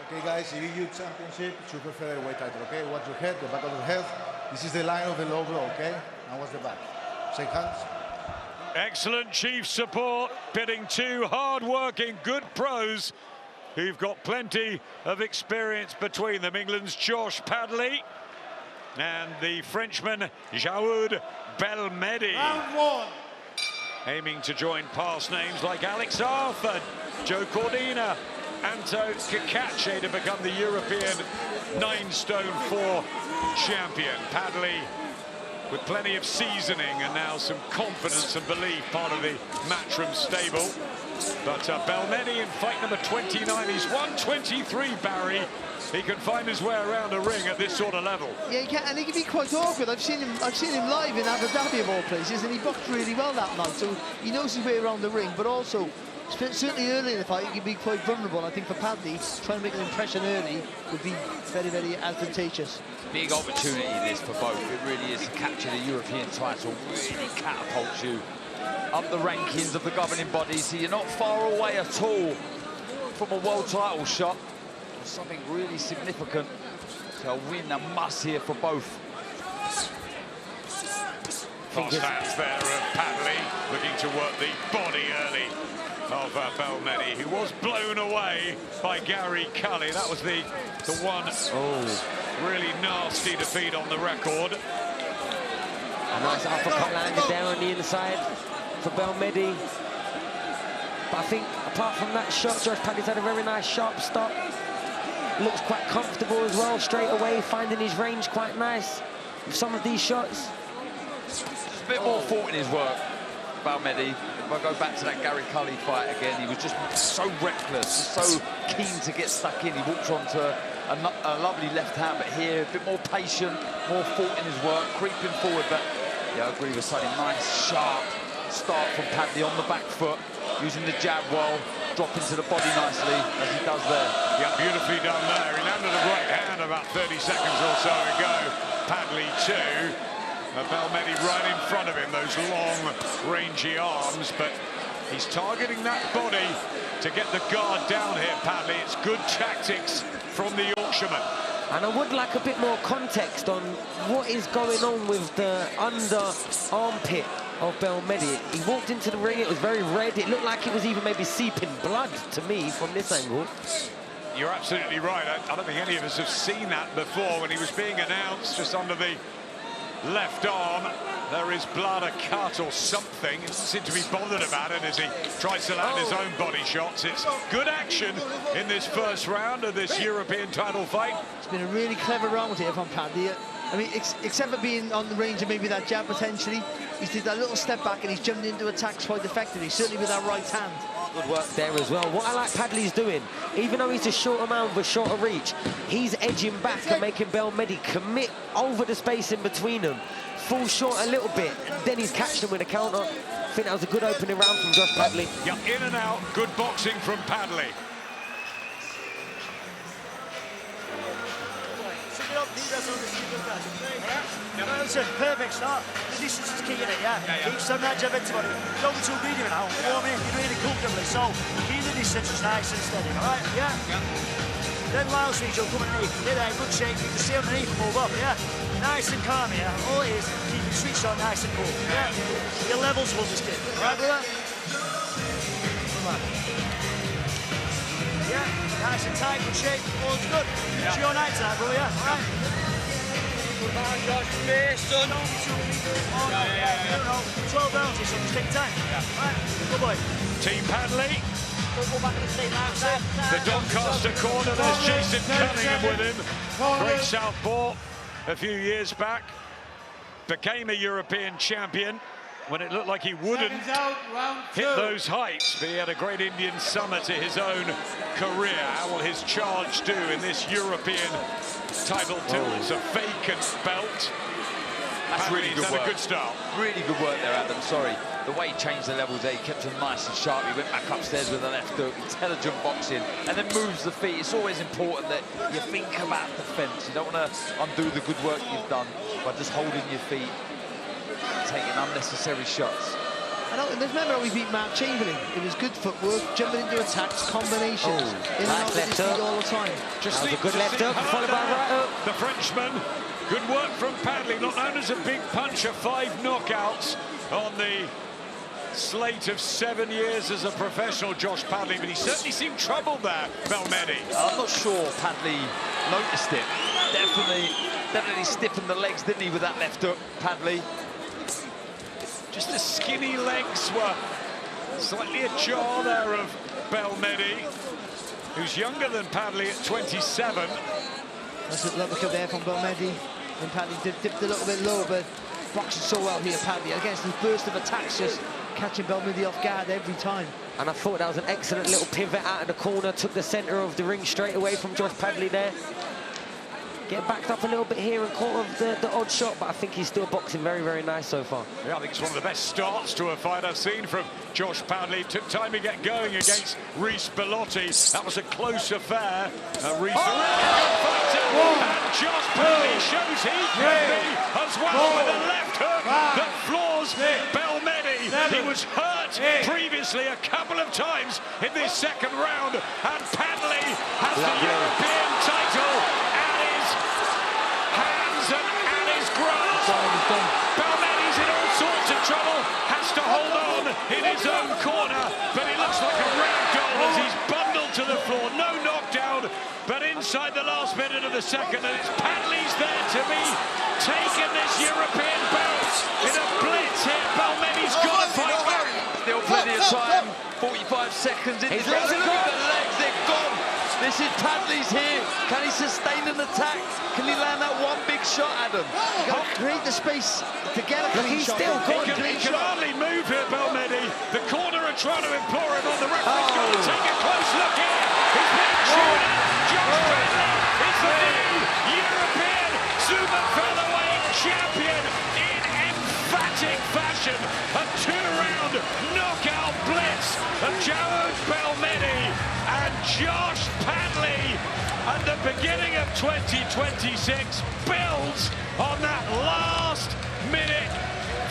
Okay, guys, EU Championship, super featherweight title, okay? Watch your head, the back of your head. This is the line of the low blow, okay? Now watch the back. Shake hands. Excellent chief support, pitting two hard-working, good pros who've got plenty of experience between them. England's Josh Padley and the Frenchman Jaouad Belmehd. Round one. Aiming to join past names like Alex Arthur, Joe Cordina, Anto Cacace to become the European 9'4" champion. Padley with plenty of seasoning and now some confidence and belief, part of the Matchroom stable. But Belmehd in fight number 29, he's 123, Barry. He can find his way around a ring at this sort of level. Yeah, he can, and he can be quite awkward. I've seen him live in Abu Dhabi of all places, and he boxed really well that night. So he knows his way around the ring, but also certainly early in the fight he can be quite vulnerable. I think for Padley, trying to make an impression early would be very, very advantageous. Big opportunity this for both. It really is to capture the European title, really catapults you up the rankings of the governing bodies. So you're not far away at all from a world title shot. Something really significant. So a win, a must here for both. Fast hands there of Padley, looking to work the body early of Belmehd, who was blown away by Gary Cully. That was the one really nasty defeat on the record. A nice uppercut landed there on the inside for Belmehd. But I think apart from that shot, Josh Padley's had a very nice sharp stop. Looks quite comfortable as well, straight away, finding his range quite nice with some of these shots. Just a bit more thought in his work, Belmehd. If I go back to that Gary Cully fight again, he was just so reckless, so keen to get stuck in. He walked onto a lovely left hand, but here a bit more patient, more thought in his work, creeping forward. But yeah, I agree with Sonny. Nice, sharp start from Padley on the back foot, using the jab well, dropping to the body nicely as he does there. Yeah, beautifully done there. He landed a right hand about 30 seconds or so ago. Padley too. Belmehd right in front of him, those long, rangy arms, but he's targeting that body to get the guard down here, Padley. It's good tactics from the Yorkshireman. And I would like a bit more context on what is going on with the under armpit of Belmehd. He walked into the ring, it was very red. It looked like it was even maybe seeping blood to me from this angle. You're absolutely right. I don't think any of us have seen that before. When he was being announced just under the left arm, there is blood, a cut or something. He doesn't seem to be bothered about it as he tries to land his own body shots. It's good action in this first round of this European title fight. It's been a really clever round here from Padley. I mean, except for being on the range and maybe that jab potentially, he's did that little step back and he's jumped into attacks quite effectively, certainly with that right hand. Good work there as well. What I like Padley's doing, even though he's a shorter man with a shorter reach, he's edging back and making Belmehd commit over the space in between them. Fall short a little bit, and then he's catching him with a counter. I think that was a good opening round from Josh Padley. Yeah, in and out, good boxing from Padley. Listen, perfect start. The distance is key in it, yeah? Keep some that jab into it. Don't be too greedy now. Warm in, you're really comfortably. So, keep the distance just nice and steady, alright? Yeah? Then Wild Street, you'll come underneath. You're there, good shape. You can see underneath and move up, yeah? Nice and calm, yeah? All it is, keep your sweet shot nice and cool, yeah? Your levels will this kid, alright, brother? Come on. Yeah, nice and tight, good shape. All's good. It's your night tonight, brother, yeah? Alright? Come on, Josh, face, son. Oh, no, yeah. 12 rounds, so just take your time. Yeah. Right, good boy. Team Padley. Go back to the state now, The Doncaster corner, there's Jason Cunningham with him. Great southpaw a few years back. Became a European champion when it looked like he wouldn't hit those heights. But he had a great Indian summer to his own career. How will his charge do in this European title till it's a vacant belt? That's really good work. A good start. Really good work there, Adam. Sorry. The way he changed the levels there, he kept him nice and sharp. He went back upstairs with a left hook, intelligent boxing, and then moves the feet. It's always important that you think about defence. You don't want to undo the good work you've done by just holding your feet, taking unnecessary shots. And remember how we beat Mark Chamberlain? It was good footwork, jumping into attacks, combinations, in and out of his feet all the time. Just that was a good left hook, followed by right hook. The Frenchman, good work from Padley, not known as a big puncher, 5 knockouts on the slate of 7 years as a professional, Josh Padley, but he certainly seemed troubled there, Belmehd. I'm not sure Padley noticed it. Definitely stiffened the legs, didn't he, with that left hook, Padley? Just the skinny legs were slightly ajar there of Belmehd, who's younger than Padley at 27. That's a look there from Belmehd. And Padley dipped a little bit low, but boxing so well here, Padley, against his burst of attacks, just catching Belmehd off guard every time. And I thought that was an excellent little pivot out of the corner, took the centre of the ring straight away from Josh Padley there. Get backed up a little bit here and caught of the odd shot, but I think he's still boxing very, very nice so far. Yeah, I think it's one of the best starts to a fight I've seen from Josh Padley. Took time to get going against Reece Bellotti. That was a close affair. Reece, and Josh Padley shows he can be as well with a left hook that floors Belmehd. He was hurt previously a couple of times in this second round, and Padley has the European title at his hands and at his grasp. Belmehd in all sorts of trouble, has to hold on in his own corner, but he looks like a rag doll as he's bundled to the floor. No knockdown, but inside the last minute of the second, and it's Padley's there to be taking this European belt in a blitz here. Belmehd got to fight back. Still plenty of time, 45 seconds in. His legs are gone. The legs, they're gone. This is Padley's here. Can he sustain an attack? Can he land that one big shot, Adam? You got to create the space to get a clean shot. He can hardly move here, Belmehd. The corner are trying to implore him on. The referee's got to take a close look here. He's being chewed up. Josh Padley is the new European super featherweight champion in emphatic fashion. A 2-round knockout blitz of Jaouad Belmehd and Josh Padley. And the beginning of 2026 builds on that last-minute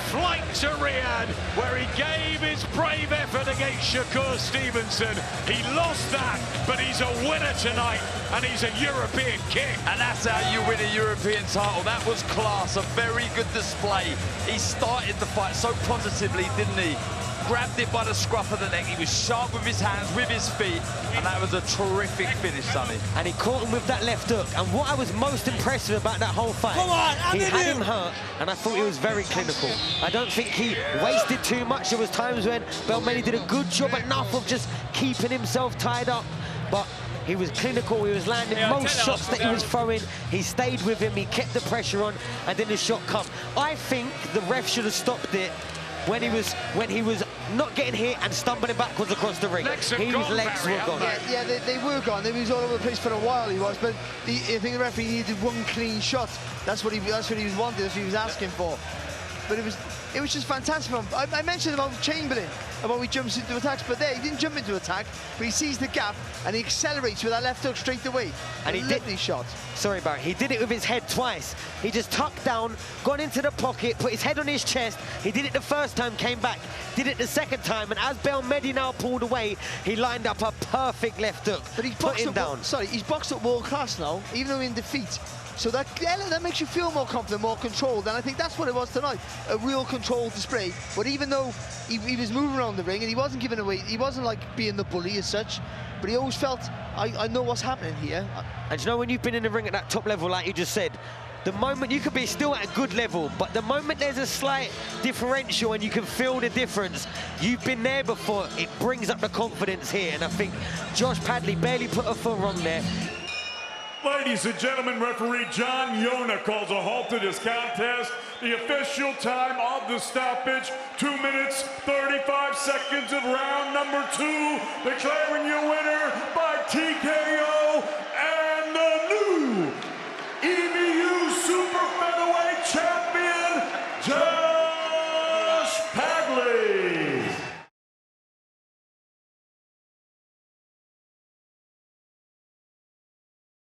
flight to Riyadh, where he gave his brave effort against Shakur Stevenson. He lost that, but he's a winner tonight, and he's a European king. And that's how you win a European title. That was class, a very good display. He started the fight so positively, didn't he? Grabbed it by the scruff of the neck. He was sharp with his hands, with his feet, and that was a terrific finish, Sonny. And he caught him with that left hook. And what I was most impressed with about that whole fight, he had him hurt, and I thought he was very clinical. I don't think he wasted too much. There was times when Belmehd did a good job enough of just keeping himself tied up, but he was clinical. He was landing most shots that he was throwing. He stayed with him. He kept the pressure on, and then the shot come. I think the ref should have stopped it when he was not getting hit and stumbling backwards across the ring. His legs were gone. Yeah, they were gone. He was all over the place for a while, he was, but I think the referee needed one clean shot. That's what he was wanting, that's what he was asking for. But it was just fantastic. I mentioned about Chamberlain, about he jumps into attacks, but there he didn't jump into attack, but he sees the gap and he accelerates with that left hook straight away. And he did these shots. Sorry, Barry, he did it with his head twice. He just tucked down, got into the pocket, put his head on his chest. He did it the first time, came back, did it the second time, and as Belmehd now pulled away, he lined up a perfect left hook. But he's boxed him down. Sorry, he's boxed up world class now, even though in defeat. So that makes you feel more confident, more controlled, and I think that's what it was tonight, a real controlled display. But even though he was moving around the ring and he wasn't giving away, he wasn't like being the bully as such, but he always felt, I know what's happening here. And you know, when you've been in the ring at that top level, like you just said, the moment you could be still at a good level, but the moment there's a slight differential and you can feel the difference, you've been there before, it brings up the confidence here. And I think Josh Padley barely put a foot wrong there. Ladies and gentlemen, referee John Yona calls a halt to this contest. The official time of the stoppage, 2 minutes, 35 seconds of round number 2. Declaring your winner by TKO.